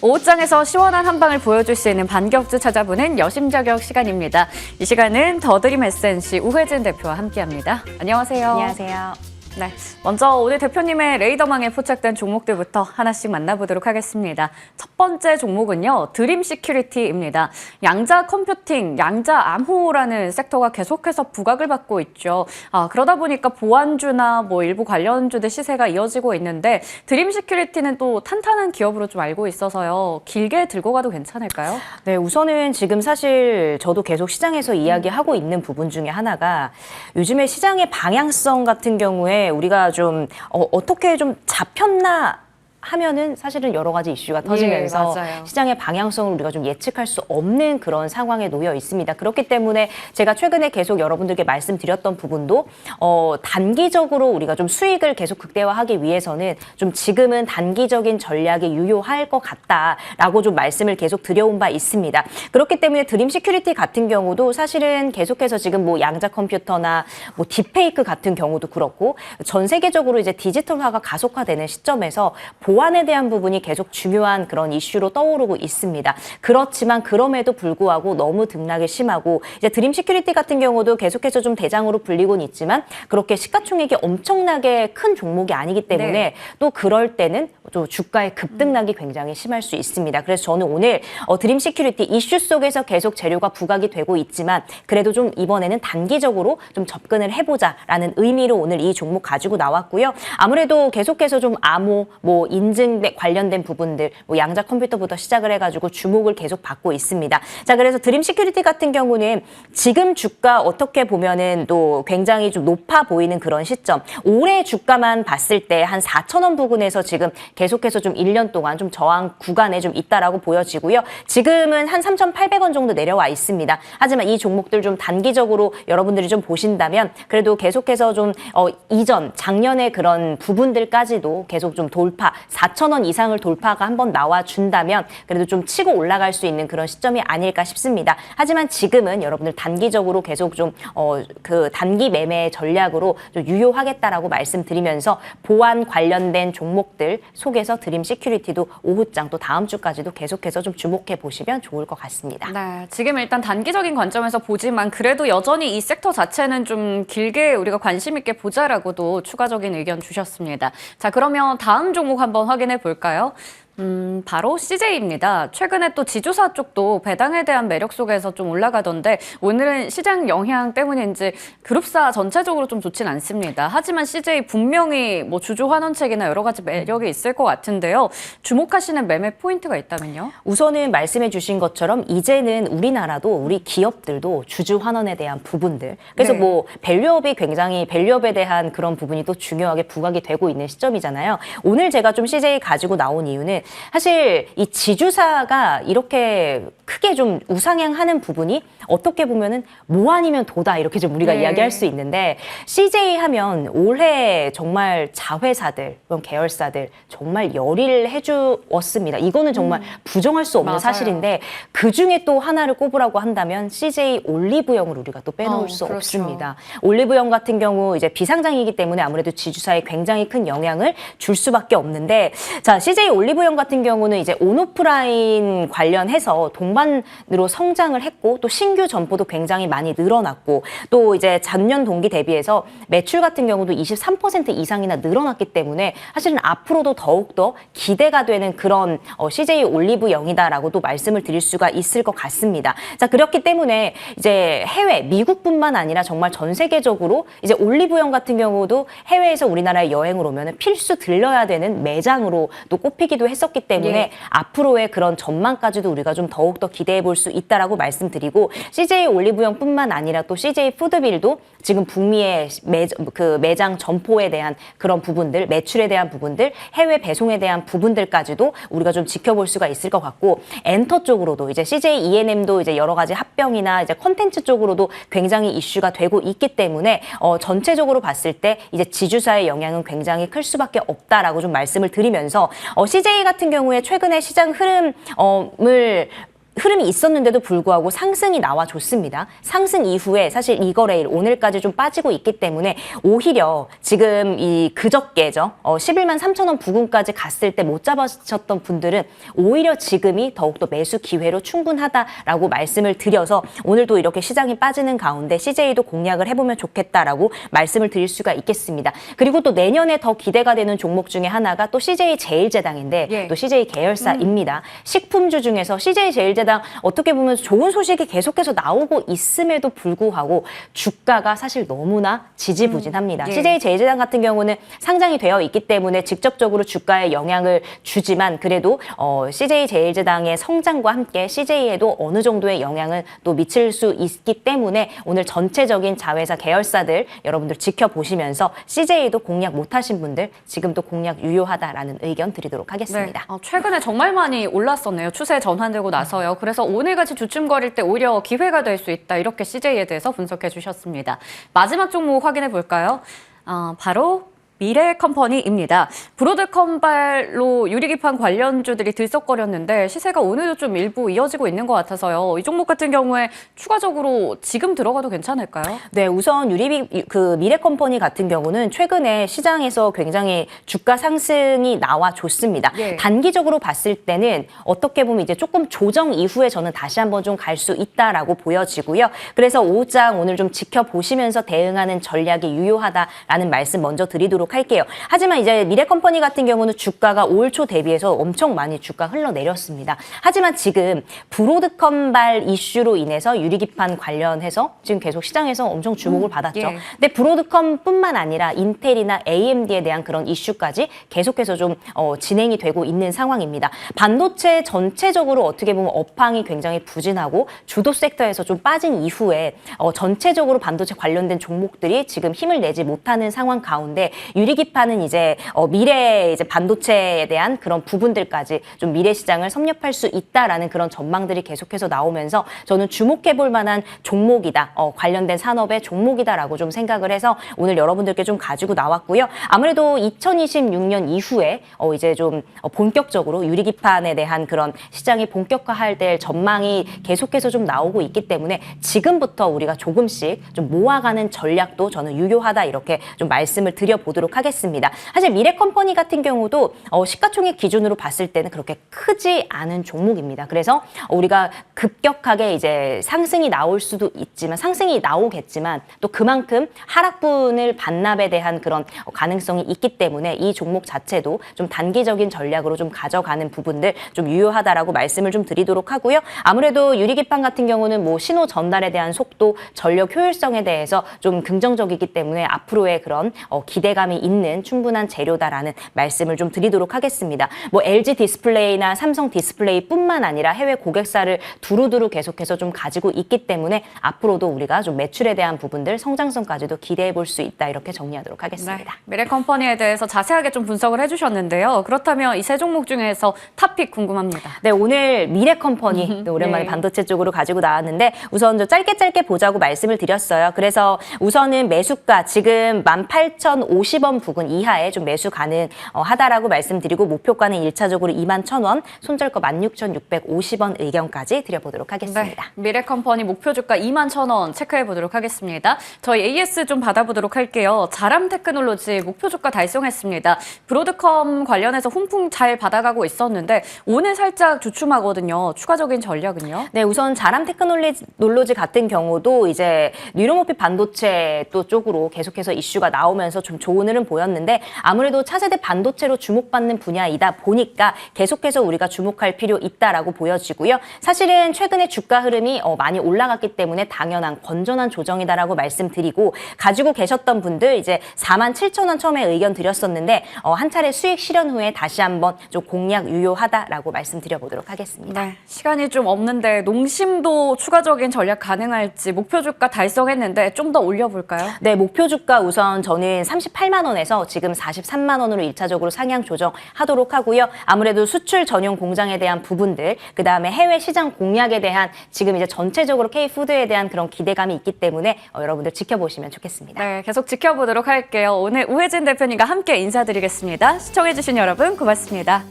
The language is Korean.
오후장에서 시원한 한방을 보여줄 수 있는 반격주 찾아보는 여심저격 시간입니다. 이 시간은 더드림 SNC 우회진 대표와 함께합니다. 안녕하세요. 안녕하세요. 네, 먼저 오늘 대표님의 레이더망에 포착된 종목들부터 하나씩 만나보도록 하겠습니다. 첫 번째 종목은요, 드림 시큐리티입니다. 양자 컴퓨팅, 양자 암호라는 섹터가 계속해서 부각을 받고 있죠. 그러다 보니까 보안주나 뭐 일부 관련주들 시세가 이어지고 있는데 드림 시큐리티는 또 탄탄한 기업으로 좀 알고 있어서요. 길게 들고 가도 괜찮을까요? 네, 우선은 지금 사실 저도 계속 시장에서 이야기하고 있는 부분 중에 하나가 요즘에 시장의 방향성 같은 경우에 우리가 좀 어떻게 좀 잡혔나 하면은 사실은 여러 가지 이슈가 터지면서 시장의 방향성을 우리가 좀 예측할 수 없는 그런 상황에 놓여 있습니다. 그렇기 때문에 제가 최근에 계속 여러분들께 말씀드렸던 부분도 단기적으로 우리가 좀 수익을 계속 극대화하기 위해서는 좀 지금은 단기적인 전략이 유효할 것 같다라고 좀 말씀을 계속 드려온 바 있습니다. 그렇기 때문에 드림 시큐리티 같은 경우도 사실은 계속해서 지금 뭐 양자 컴퓨터나 뭐 딥페이크 같은 경우도 그렇고 전 세계적으로 이제 디지털화가 가속화되는 시점에서 보안에 대한 부분이 계속 중요한 그런 이슈로 떠오르고 있습니다. 그렇지만 그럼에도 불구하고 너무 등락이 심하고 이제 드림 시큐리티 같은 경우도 계속해서 좀 대장으로 불리곤 있지만 그렇게 시가총액이 엄청나게 큰 종목이 아니기 때문에 또 그럴 때는 또 주가의 급등락이 굉장히 심할 수 있습니다. 그래서 저는 오늘 드림 시큐리티 이슈 속에서 계속 재료가 부각이 되고 있지만 그래도 좀 이번에는 단기적으로 좀 접근을 해보자라는 의미로 오늘 이 종목 가지고 나왔고요. 아무래도 계속해서 좀 암호, 뭐 인증 관련된 부분들, 뭐 양자 컴퓨터부터 시작을 해가지고 주목을 계속 받고 있습니다. 자, 그래서 드림 시큐리티 같은 경우는 지금 주가 어떻게 보면은 또 굉장히 좀 높아 보이는 그런 시점. 올해 주가만 봤을 때 한 4,000원 부근에서 지금 계속해서 좀 1년 동안 좀 저항 구간에 좀 있다라고 보여지고요. 지금은 한 3,800원 정도 내려와 있습니다. 하지만 이 종목들 좀 단기적으로 여러분들이 좀 보신다면 그래도 계속해서 좀 이전 작년의 그런 부분들까지도 계속 좀 돌파 4,000원 이상을 돌파가 한번 나와준다면 그래도 좀 치고 올라갈 수 있는 그런 시점이 아닐까 싶습니다. 하지만 지금은 여러분들 단기적으로 계속 좀 그 단기 매매 전략으로 좀 유효하겠다라고 말씀드리면서 보안 관련된 종목들 속에서 드림 시큐리티도 오후장 또 다음 주까지도 계속해서 좀 주목해 보시면 좋을 것 같습니다. 네, 지금 일단 단기적인 관점에서 보지만 그래도 여전히 이 섹터 자체는 좀 길게 우리가 관심 있게 보자라고도 추가적인 의견 주셨습니다. 자, 그러면 다음 종목 한번 확인해 볼까요? 바로 CJ입니다. 최근에 또 지주사 쪽도 배당에 대한 매력 속에서 좀 올라가던데 오늘은 시장 영향 때문인지 그룹사 전체적으로 좀 좋진 않습니다. 하지만 CJ 분명히 뭐 주주 환원책이나 여러 가지 매력이 있을 것 같은데요. 주목하시는 매매 포인트가 있다면요? 우선은 말씀해 주신 것처럼 이제는 우리나라도 우리 기업들도 주주 환원에 대한 부분들 그래서 뭐 밸류업이 굉장히 밸류업에 대한 그런 부분이 또 중요하게 부각이 되고 있는 시점이잖아요. 오늘 제가 좀 CJ 가지고 나온 이유는 사실 이 지주사가 이렇게 크게 좀 우상향하는 부분이 어떻게 보면은 뭐 아니면 도다 이렇게 좀 우리가 이야기할 수 있는데 CJ 하면 올해 정말 자회사들, 그런 계열사들 정말 열일해 주었습니다. 이거는 정말 부정할 수 없는 사실인데 그 중에 또 하나를 꼽으라고 한다면 CJ 올리브영을 우리가 또 빼놓을 수 없습니다. 올리브영 같은 경우 이제 비상장이기 때문에 아무래도 지주사에 굉장히 큰 영향을 줄 수밖에 없는데 자, CJ 올리브영 같은 경우는 이제 온오프라인 관련해서 동반으로 성장을 했고 또 신규 점포도 굉장히 많이 늘어났고 또 이제 전년 동기 대비해서 매출 같은 경우도 23% 이상이나 늘어났기 때문에 사실은 앞으로도 더욱더 기대가 되는 그런 CJ 올리브영이다라고도 말씀을 드릴 수가 있을 것 같습니다. 자, 그렇기 때문에 이제 해외, 미국뿐만 아니라 정말 전 세계적으로 이제 올리브영 같은 경우도 해외에서 우리나라에 여행을 오면 필수 들려야 되는 매장으로 또 꼽히기도 했었기 때문에 앞으로의 그런 전망까지도 우리가 좀 더욱더 기대해 볼 수 있다라고 말씀드리고 CJ 올리브영뿐만 아니라 또 CJ 푸드빌도 지금 북미의 매장 점포에 대한 그런 부분들, 매출에 대한 부분들, 해외 배송에 대한 부분들까지도 우리가 좀 지켜볼 수가 있을 것 같고 엔터 쪽으로도 이제 CJ E&M도 이제 여러 가지 합병이나 이제 콘텐츠 쪽으로도 굉장히 이슈가 되고 있기 때문에 전체적으로 봤을 때 이제 지주사의 영향은 굉장히 클 수밖에 없다라고 좀 말씀을 드리면서 CJ 같은 경우에 최근에 시장 흐름을 흐름이 있었는데도 불구하고 상승이 나와줬습니다. 상승 이후에 사실 이거래일 오늘까지 좀 빠지고 있기 때문에 오히려 지금 이 그저께죠. 11만 3천 원 부근까지 갔을 때 못 잡으셨던 분들은 오히려 지금이 더욱더 매수 기회로 충분하다라고 말씀을 드려서 오늘도 이렇게 시장이 빠지는 가운데 CJ도 공략을 해보면 좋겠다라고 말씀을 드릴 수가 있겠습니다. 그리고 또 내년에 더 기대가 되는 종목 중에 하나가 또 CJ 제일제당인데 예. 또 CJ 계열사입니다. 식품주 중에서 CJ 제일제당 어떻게 보면 좋은 소식이 계속해서 나오고 있음에도 불구하고 주가가 사실 너무나 지지부진합니다. 예. CJ 제일제당 같은 경우는 상장이 되어 있기 때문에 직접적으로 주가에 영향을 주지만 그래도 CJ 제일제당의 성장과 함께 CJ에도 어느 정도의 영향을 또 미칠 수 있기 때문에 오늘 전체적인 자회사 계열사들 여러분들 지켜보시면서 CJ도 공략 못하신 분들 지금도 공략 유효하다라는 의견 드리도록 하겠습니다. 네. 최근에 정말 많이 올랐었네요. 추세 전환되고 나서요. 그래서 오늘같이 주춤거릴 때 오히려 기회가 될 수 있다. 이렇게 CJ에 대해서 분석해 주셨습니다. 마지막 종목 확인해 볼까요? 바로 미래컴퍼니입니다. 브로드컴발로 유리기판 관련주들이 들썩거렸는데 시세가 오늘도 좀 일부 이어지고 있는 것 같아서요. 이 종목 같은 경우에 추가적으로 지금 들어가도 괜찮을까요? 네, 우선 미래컴퍼니 같은 경우는 최근에 시장에서 굉장히 주가 상승이 나와줬습니다. 예. 단기적으로 봤을 때는 어떻게 보면 이제 조금 조정 이후에 저는 다시 한번 좀 갈 수 있다라고 보여지고요. 그래서 오후장 오늘 좀 지켜보시면서 대응하는 전략이 유효하다라는 말씀 먼저 드리도록 할게요. 하지만 이제 미래컴퍼니 같은 경우는 주가가 올 초 대비해서 엄청 많이 주가 흘러내렸습니다. 하지만 지금 브로드컴발 이슈로 인해서 유리기판 관련해서 지금 계속 시장에서 엄청 주목을 받았죠. 예. 근데 브로드컴뿐만 아니라 인텔이나 AMD에 대한 그런 이슈까지 계속해서 좀 진행이 되고 있는 상황입니다. 반도체 전체적으로 어떻게 보면 업황이 굉장히 부진하고 주도 섹터에서 좀 빠진 이후에 전체적으로 반도체 관련된 종목들이 지금 힘을 내지 못하는 상황 가운데 유리기판은 이제 미래 이제 반도체에 대한 그런 부분들까지 좀 미래 시장을 섭렵할 수 있다라는 그런 전망들이 계속해서 나오면서 저는 주목해볼 만한 종목이다. 관련된 산업의 종목이다라고 좀 생각을 해서 오늘 여러분들께 좀 가지고 나왔고요. 아무래도 2026년 이후에 이제 좀 본격적으로 유리기판에 대한 그런 시장이 본격화할 때 전망이 계속해서 좀 나오고 있기 때문에 지금부터 우리가 조금씩 좀 모아가는 전략도 저는 유효하다 이렇게 좀 말씀을 드려보도록 하겠습니다. 사실 미래컴퍼니 같은 경우도 시가총액 기준으로 봤을 때는 그렇게 크지 않은 종목입니다. 그래서 우리가 급격하게 이제 상승이 나올 수도 있지만 상승이 나오겠지만 또 그만큼 하락분을 반납에 대한 그런 가능성이 있기 때문에 이 종목 자체도 좀 단기적인 전략으로 좀 가져가는 부분들 좀 유효하다라고 말씀을 좀 드리도록 하고요. 아무래도 유리기판 같은 경우는 뭐 신호 전달에 대한 속도, 전력 효율성에 대해서 좀 긍정적이기 때문에 앞으로의 그런 기대감이 있는 충분한 재료다라는 말씀을 좀 드리도록 하겠습니다. 뭐 LG 디스플레이나 삼성 디스플레이뿐만 아니라 해외 고객사를 두루두루 계속해서 좀 가지고 있기 때문에 앞으로도 우리가 좀 매출에 대한 부분들 성장성까지도 기대해 볼 수 있다 이렇게 정리하도록 하겠습니다. 네, 미래컴퍼니에 대해서 자세하게 좀 분석을 해주셨는데요. 그렇다면 이 세 종목 중에서 탑픽 궁금합니다. 네, 오늘 미래컴퍼니 오랜만에 네. 반도체 쪽으로 가지고 나왔는데 우선 저 짧게 보자고 말씀을 드렸어요. 그래서 우선은 매수가 지금 18,050원 부근 이하에 좀 매수 가능하다라고 말씀드리고 목표가는 1차적으로 21,000원, 손절가 16,650원 의견까지 드려보도록 하겠습니다. 네, 미래컴퍼니 목표 주가 21,000원 체크해 보도록 하겠습니다. 저희 AS 좀 받아보도록 할게요. 자람테크놀로지 목표 주가 달성했습니다. 브로드컴 관련해서 훈풍 잘 받아가고 있었는데 오늘 살짝 주춤하거든요. 추가적인 전략은요? 네, 우선 자람테크놀로지 같은 경우도 이제 뉴로모픽 반도체 또 쪽으로 계속해서 이슈가 나오면서 좀 좋은 흐름 보였는데 아무래도 차세대 반도체로 주목받는 분야이다 보니까 계속해서 우리가 주목할 필요 있다라고 보여지고요. 사실은 최근에 주가 흐름이 많이 올라갔기 때문에 당연한 건전한 조정이다라고 말씀드리고 가지고 계셨던 분들 이제 47,000원 처음에 의견 드렸었는데 한 차례 수익 실현 후에 다시 한번 좀 공략 유효하다라고 말씀드려보도록 하겠습니다. 네, 시간이 좀 없는데 농심도 추가적인 전략 가능할지 목표 주가 달성했는데 좀 더 올려볼까요? 네, 목표 주가 우선 저는 38만 원에서 지금 43만 원으로 1차적으로 상향 조정하도록 하고요. 아무래도 수출 전용 공장에 대한 부분들, 그다음에 해외 시장 공략에 대한 지금 이제 전체적으로 K푸드에 대한 그런 기대감이 있기 때문에 여러분들 지켜보시면 좋겠습니다. 네, 계속 지켜보도록 할게요. 오늘 우혜진 대표님과 함께 인사드리겠습니다. 시청해주신 여러분 고맙습니다.